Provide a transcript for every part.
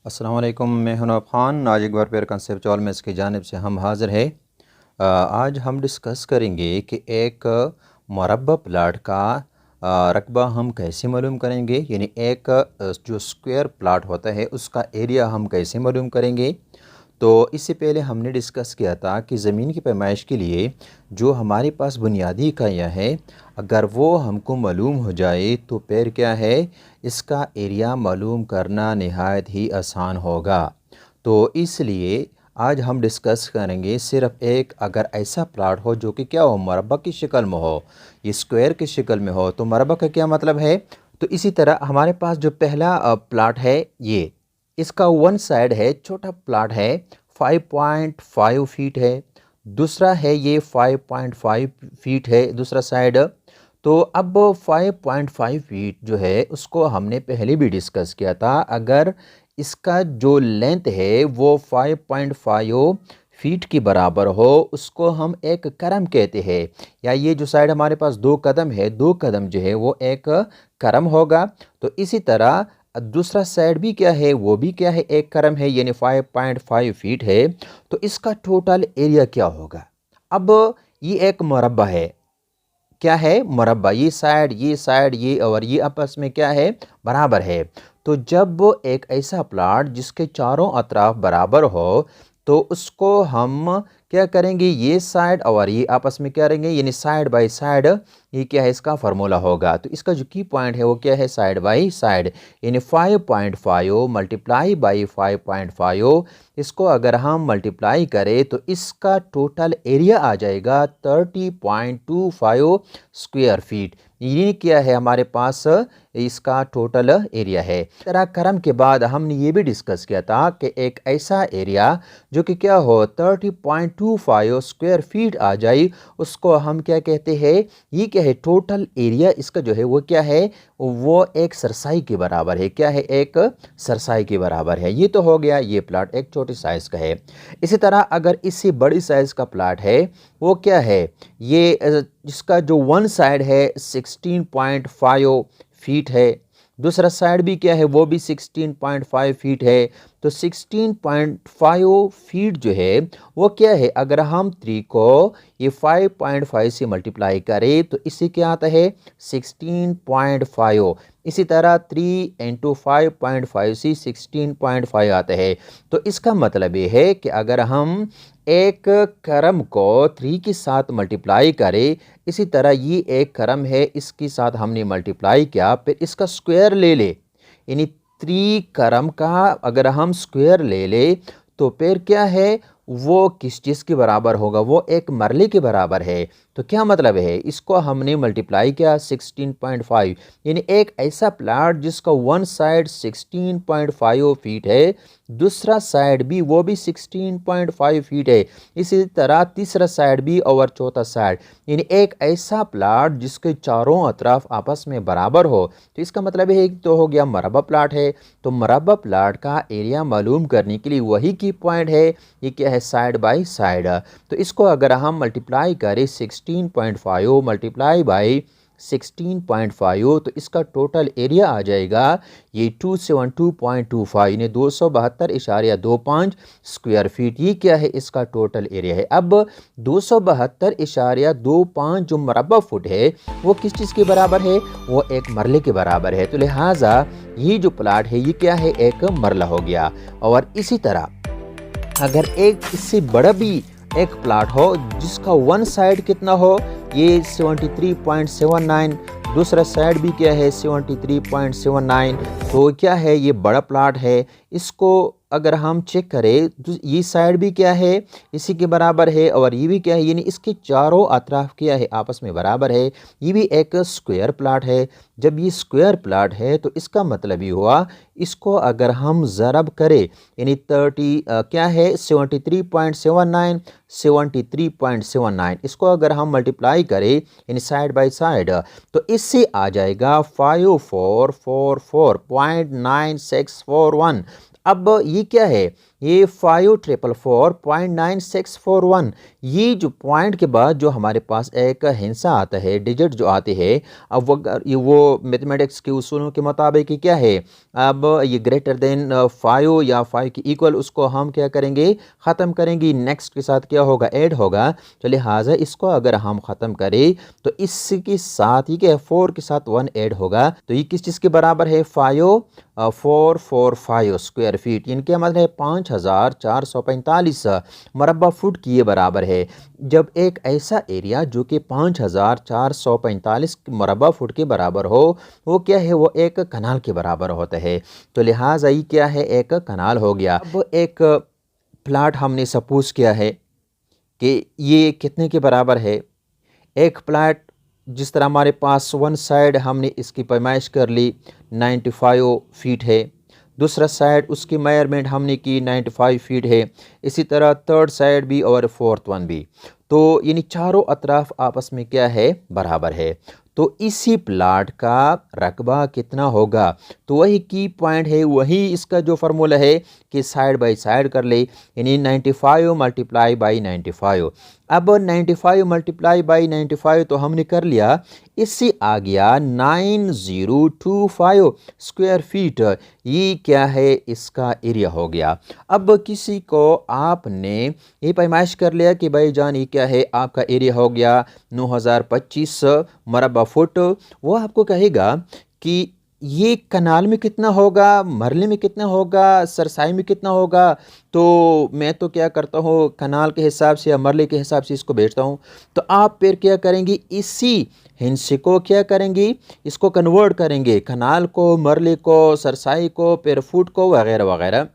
अस्सलाम वालेकुम, मैं हूं ख़ान। आज एक बार फिर कंसेप्चुअल मैथ्स की जानिब से हम हाज़िर हैं। आज हम डिस्कस करेंगे कि एक मुरब्बा प्लाट का रकबा हम कैसे मालूम करेंगे, यानी एक जो स्क्वायर प्लाट होता है उसका एरिया हम कैसे मालूम करेंगे। तो इससे पहले हमने डिस्कस किया था कि ज़मीन की पैमाइश के लिए जो हमारे पास बुनियादी इकाइयाँ हैं, अगर वो हमको मालूम हो जाए तो फिर क्या है, इसका एरिया मालूम करना नहायत ही आसान होगा। तो इसलिए आज हम डिस्कस करेंगे सिर्फ़ एक, अगर ऐसा प्लाट हो जो कि क्या हो, मरबा की शक्ल में हो, ये स्क्वायर की शक्ल में हो, तो मरबा का क्या मतलब है। तो इसी तरह हमारे पास जो पहला प्लाट है, ये इसका वन साइड है, छोटा प्लाट है, 5.5 फीट है। दूसरा है ये 5.5 फीट है दूसरा साइड। तो अब 5.5 फीट जो है उसको हमने पहले भी डिस्कस किया था। अगर इसका जो लेंथ है वो 5.5 फीट के बराबर हो, उसको हम एक करम कहते हैं। या ये जो साइड हमारे पास 2 कदम है, 2 कदम जो है वो एक करम होगा। तो इसी तरह दूसरा साइड भी क्या है, वो भी क्या है, एक करम है, यानी 5.5 फीट है। तो इसका टोटल एरिया क्या होगा। अब ये एक मुरब्बा है, क्या है, मुरब्बा। ये और ये आपस में क्या है, बराबर है। तो जब एक ऐसा प्लाट जिसके चारों अतराफ बराबर हो, तो उसको हम क्या करेंगे, ये साइड और ये आपस में क्या करेंगे, यानी साइड बाय साइड। ये क्या है, इसका फार्मूला होगा। तो इसका जो की पॉइंट है वो क्या है, साइड बाय साइड, यानी 5.5 मल्टीप्लाई बाई 5.5। इसको अगर हम मल्टीप्लाई करें तो इसका टोटल एरिया आ जाएगा 30.25 स्क्वायर फीट। ये क्या है, हमारे पास इसका टोटल एरिया है। तरह क्रम के बाद हमने ये भी डिस्कस किया था कि एक ऐसा एरिया जो कि क्या हो, 30.25 स्क्वायर फीट आ जाए, उसको हम क्या कहते हैं, ये क्या है, टोटल एरिया इसका जो है वो क्या है, वो एक सरसाई के बराबर है। क्या है, एक सरसाई के बराबर है। ये तो हो गया, ये प्लाट एक छोटी साइज़ का है। इसी तरह अगर इससे बड़ी साइज़ का प्लाट है, वो क्या है, ये जिसका जो वन साइड है 16.5 फीट है, दूसरा साइड भी क्या है, वो भी 16.5 फीट है। तो 16.5 फीट जो है वो क्या है, अगर हम 3 को ये 5.5 से मल्टीप्लाई करें तो इससे क्या आता है, 16.5। इसी तरह 3 इंटू 5.5 से 16.5 आता है। तो इसका मतलब ये है कि अगर हम एक क्रम को 3 के साथ मल्टीप्लाई करें, इसी तरह ये एक क्रम है, इसके साथ हमने मल्टीप्लाई किया, फिर इसका स्क्वायर ले ले, यानी 3 क्रम का अगर हम स्क्वायर ले ले तो फिर क्या है, वो किस चीज़ के बराबर होगा, वो एक मरले के बराबर है। तो क्या मतलब है, इसको हमने मल्टीप्लाई किया 16.5, यानी एक ऐसा प्लाट जिसका वन साइड 16.5 फीट है, दूसरा साइड भी वो भी 16.5 फीट है, इसी तरह तीसरा साइड भी और चौथा साइड, यानी एक ऐसा प्लाट जिसके चारों अतराफ आपस में बराबर हो। तो इसका मतलब है, तो हो गया मरबा प्लाट है। तो मरबा प्लाट का एरिया मालूम करने के लिए वही की पॉइंट है, ये क्या है, साइड बाय साइड। तो इसको अगर हम मल्टीप्लाई करें 16.5 मल्टीप्लाई बाई 16.5, तो इसका टोटल एरिया आ जाएगा ये 272.25, यानी 272.25 स्क्वायर फीट। ये क्या है, इसका टोटल एरिया है। अब 272.25 जो मरबा फुट है वो किस चीज़ के बराबर है, वो एक मरले के बराबर है। तो लिहाजा ये जो प्लाट है ये क्या है, एक मरला हो गया। और इसी तरह अगर एक इससे बड़ा भी एक प्लाट हो जिसका वन साइड कितना हो, ये 73.79, दूसरा साइड भी क्या है, 73.79, तो क्या है, ये बड़ा प्लाट है। इसको अगर हम चेक करें तो ये साइड भी क्या है, इसी के बराबर है, और ये भी क्या है, यानी इसके चारों अतराफ क्या है, आपस में बराबर है। ये भी एक स्क्वायर प्लाट है। जब ये स्क्वायर प्लाट है तो इसका मतलब ये हुआ, इसको अगर हम ज़रब करें, यानी 30 क्या है, 73.79, 73.79, इसको अगर हम मल्टीप्लाई करें यानी साइड बाय साइड, तो इससे आ जाएगा 5444.9641। अब ये क्या है, ये 5444.9641, ये जो पॉइंट के बाद जो हमारे पास एक हिंसा आता है, डिजिट जो आते हैं, अब वो मैथमेटिक्स के उसूलों के मुताबिक क्या है, अब ये ग्रेटर देन 5 या 5 के इक्वल, उसको हम क्या करेंगे, ख़त्म करेंगे, नेक्स्ट के साथ क्या होगा, ऐड होगा। तो लिहाजा इसको अगर हम ख़त्म करें तो इसके साथ ही क्या है, 4 के साथ 1 ऐड होगा, तो ये किस चीज़ के बराबर है, 5445 स्क्वायर फीट, इनके मतलब है 5445 मरबा फुट की ये बराबर है। जब एक ऐसा एरिया जो कि 5445 मरबा फुट के बराबर हो, वो क्या है, वो एक कनाल के बराबर होता है। तो लिहाजा ये क्या है, एक कनाल हो गया। अब एक प्लाट हमने सपोज किया है कि ये कितने के बराबर है। एक प्लाट जिस तरह हमारे पास वन साइड हमने इसकी पैमाइश कर ली 95 फीट है, दूसरा साइड उसकी मेजरमेंट हमने की 95 फीट है, इसी तरह थर्ड साइड भी और फोर्थ वन भी। तो यानी चारों अतराफ आपस में क्या है, बराबर है। तो इसी प्लाट का रकबा कितना होगा, तो वही की पॉइंट है, वही इसका जो फार्मूला है कि साइड बाय साइड कर ले, यानी 95 मल्टीप्लाई बाई 95। अब 95 मल्टीप्लाई बाई 95 तो हमने कर लिया, इससे आ गया 9025 स्क्वायर फीट, ये क्या है, इसका एरिया हो गया। अब किसी को आपने ये पैमाइश कर लिया कि भाई जान ये क्या है, आपका एरिया हो गया 9025 मरबा फुट, वो आपको कहेगा कि ये कनाल में कितना होगा, मरले में कितना होगा, सरसाई में कितना होगा। तो मैं तो क्या करता हूँ, कनाल के हिसाब से या मरले के हिसाब से इसको बेचता हूँ। तो आप फिर क्या करेंगे, इसी हिस्से को क्या करेंगे, इसको कन्वर्ट करेंगे, कनाल को, मरले को, सरसाई को, फिर फुट को, वगैरह वगैरह।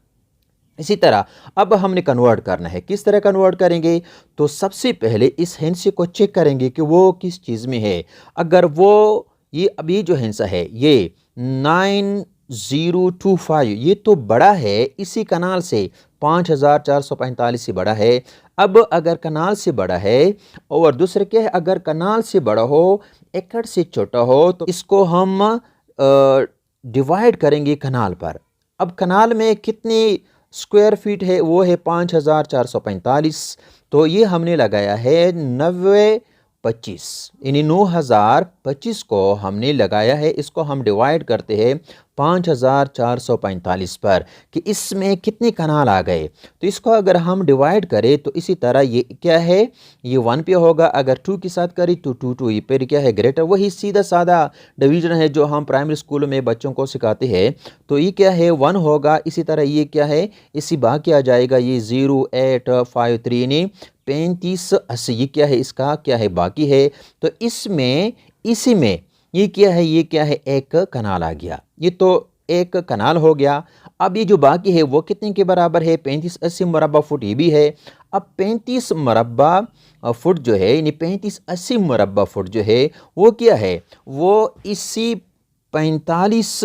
इसी तरह अब हमने कन्वर्ट करना है, किस तरह कन्वर्ट करेंगे, तो सबसे पहले इस हिस्से को चेक करेंगे कि वो किस चीज़ में है। अगर वो ये अभी जो हिस्सा है ये 9025, ये तो बड़ा है इसी कनाल से, 5445 से बड़ा है। अब अगर कनाल से बड़ा है और दूसरे क्या है, अगर कनाल से बड़ा हो, एकड़ से छोटा हो, तो इसको हम डिवाइड करेंगे कनाल पर। अब कनाल में कितनी स्क्वायर फीट है, वो है 5445, तो ये हमने लगाया है 9025, यानी 9025 को हमने लगाया है, इसको हम डिवाइड करते हैं 5445 पर कि इसमें कितने कनाल आ गए। तो इसको अगर हम डिवाइड करें तो इसी तरह ये क्या है, ये 1 पे होगा, अगर 2 के साथ करें तो 2 ये पर क्या है, ग्रेटर, वही सीधा सादा डिवीजन है जो हम प्राइमरी स्कूल में बच्चों को सिखाते हैं। तो ये क्या है, 1 होगा, इसी तरह ये क्या है, इसी बाकी आ जाएगा, ये 0853 यानी 3580, ये क्या है, इसका क्या है, बाकी है। तो इसमें इसी में ये क्या है, ये क्या है, एक कनाल आ गया, ये तो एक कनाल हो गया। अब ये जो बाकी है वो कितने के बराबर है, 3580 मरबा फुट, ये भी है। अब 35 मरबा फुट जो है, यानी 3580 मरबा फुट जो है, वो क्या है, वो इसी 45,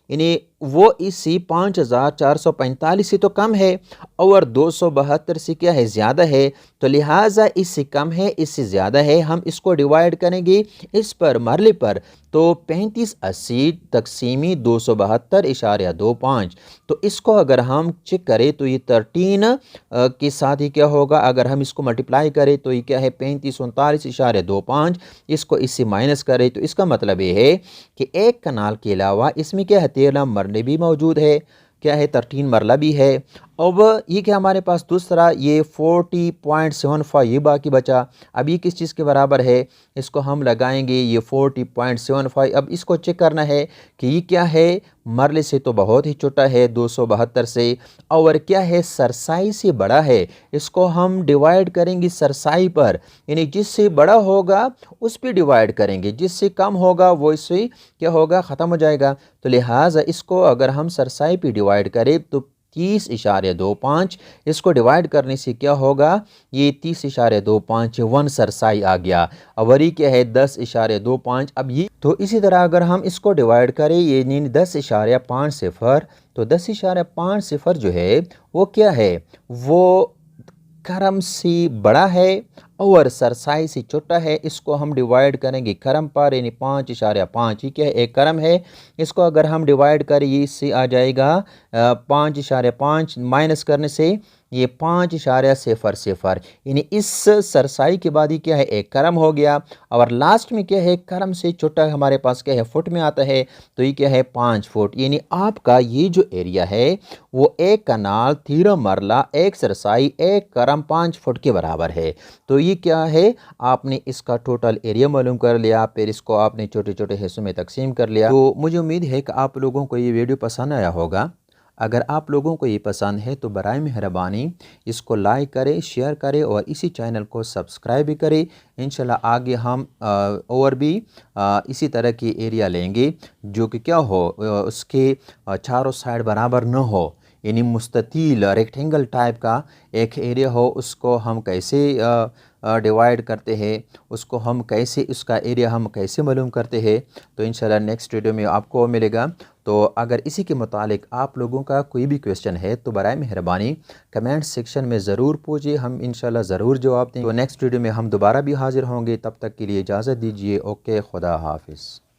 यानी वो इसी 5445 से तो कम है और 272 से क्या है, ज़्यादा है। तो लिहाजा इससे कम है, इससे ज़्यादा है, हम इसको डिवाइड करेंगे इस पर, मरले पर। तो 3580 तकसीमी 272.25, तो इसको अगर हम चेक करें तो ये 13 के साथ ही क्या होगा, अगर हम इसको मल्टीप्लाई करें तो ये क्या है, 3539.25, इसको इससे माइनस करें तो इसका मतलब ये है कि एक कनाल के अलावा इसमें क्या है, 13 मरले भी मौजूद है, क्या है, 13 मरला भी है। अब ये क्या हमारे पास दूसरा, ये 40.75, ये बाकी बचा। अब ये किस चीज़ के बराबर है, इसको हम लगाएंगे, ये 40.75। अब इसको चेक करना है कि ये क्या है, मरले से तो बहुत ही छोटा है 272 से, और क्या है, सरसाई से बड़ा है। इसको हम डिवाइड करेंगे सरसाई पर, यानी जिससे बड़ा होगा उस पर डिवाइड करेंगे, जिससे कम होगा वो इससे क्या होगा, ख़त्म हो जाएगा। तो लिहाजा इसको अगर हम सरसाई पे डिवाइड करें तो 30.25, इसको डिवाइड करने से क्या होगा, ये 30.25 1 सरसाई आ गया। और ये क्या है, 10.25। अब ये तो इसी तरह अगर हम इसको डिवाइड करें, ये 10.50, तो 10.50 जो है वो क्या है, वो क्रम से बड़ा है और सरसाई से छोटा है, इसको हम डिवाइड करेंगे क्रम पर, यानी 5.5। ये क्या है, एक क्रम है। इसको अगर हम डिवाइड करें, ये इससे आ जाएगा 5.5 माइनस करने से ये 5.000, यानी इस सरसाई के बाद ये क्या है, एक क्रम हो गया। और लास्ट में क्या है, क्रम से छोटा हमारे पास क्या है, फुट में आता है, तो ये क्या है 5 फुट। यानी आपका ये जो एरिया है वो एक कनाल 13 मरला, एक सरसाई, एक क्रम 5 फुट के बराबर है। तो ये क्या है, आपने इसका टोटल एरिया मालूम कर लिया, फिर इसको आपने छोटे छोटे हिस्सों में तकसीम कर लिया। तो मुझे उम्मीद है कि आप लोगों को ये वीडियो पसंद आया होगा। अगर आप लोगों को ये पसंद है तो बराए मेहरबानी इसको लाइक करें, शेयर करें और इसी चैनल को सब्सक्राइब भी करें। इंशाल्लाह आगे हम और भी इसी तरह की एरिया लेंगे जो कि क्या हो, उसके चारों साइड बराबर न हो, यानी मुस्ततील रेक्टेंगल टाइप का एक एरिया हो। उसको हम कैसे डिवाइड करते हैं, उसको हम कैसे, उसका एरिया हम कैसे मालूम करते हैं, तो इंशाल्लाह नेक्स्ट वीडियो में आपको मिलेगा। तो अगर इसी के मुतालिक आप लोगों का कोई भी क्वेश्चन है तो बराए मेहरबानी कमेंट सेक्शन में ज़रूर पूछिए, हम इंशाल्लाह ज़रूर जवाब देंगे। तो नेक्स्ट वीडियो में हम दोबारा भी हाजिर होंगे, तब तक के लिए इजाज़त दीजिए। ओके, खुदा हाफिज़।